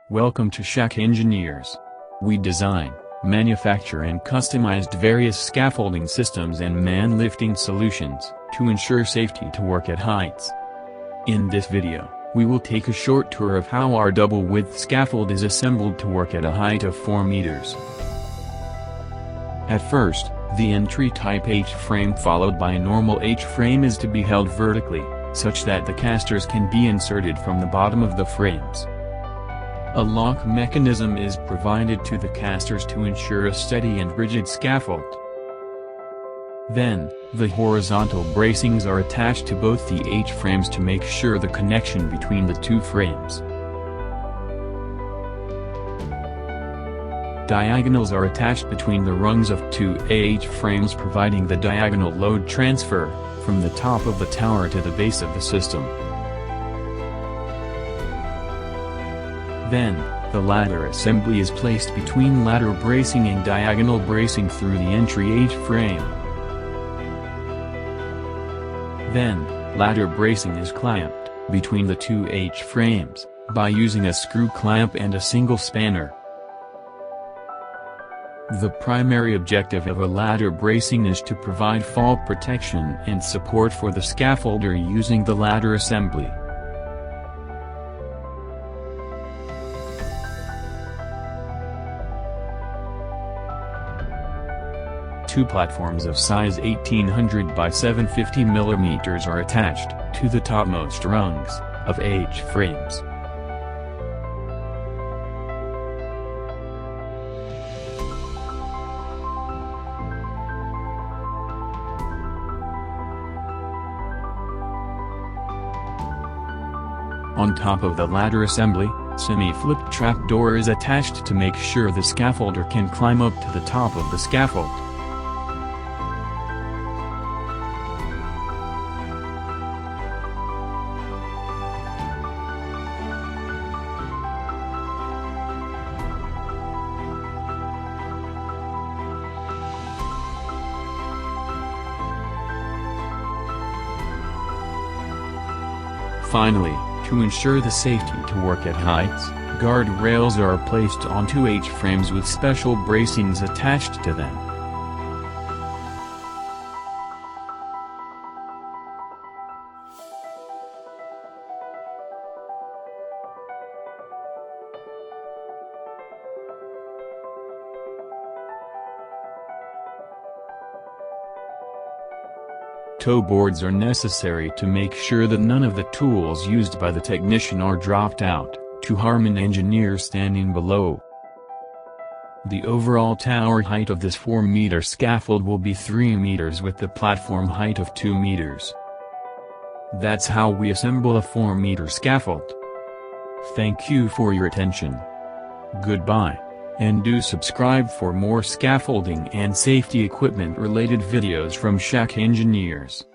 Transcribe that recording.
Welcome to Schach Engineers. We design, manufacture and customized various scaffolding systems and man-lifting solutions to ensure safety to work at heights. In this video, we will take a short tour of how our double-width scaffold is assembled to work at a height of 4 meters. At first, the entry type H-frame followed by a normal H-frame is to be held vertically, such that the casters can be inserted from the bottom of the frames. A lock mechanism is provided to the casters to ensure a steady and rigid scaffold. Then, the horizontal bracings are attached to both the H-frames to make sure the connection between the two frames. Diagonals are attached between the rungs of two H-frames, providing the diagonal load transfer from the top of the tower to the base of the system. Then, the ladder assembly is placed between ladder bracing and diagonal bracing through the entry H-frame. Then, ladder bracing is clamped between the two H-frames by using a screw clamp and a single spanner. The primary objective of a ladder bracing is to provide fall protection and support for the scaffolder using the ladder assembly. Two platforms of size 1800 by 750 mm are attached to the topmost rungs of H-frames. On top of the ladder assembly, semi-flipped trapdoor is attached to make sure the scaffolder can climb up to the top of the scaffold. Finally, to ensure the safety to work at heights, guard rails are placed onto H-frames with special bracings attached to them. Toe boards are necessary to make sure that none of the tools used by the technician are dropped out, to harm an engineer standing below. The overall tower height of this 4-meter scaffold will be 3 meters with the platform height of 2 meters. That's how we assemble a 4-meter scaffold. Thank you for your attention. Goodbye. And do subscribe for more scaffolding and safety equipment related videos from Schach Engineers.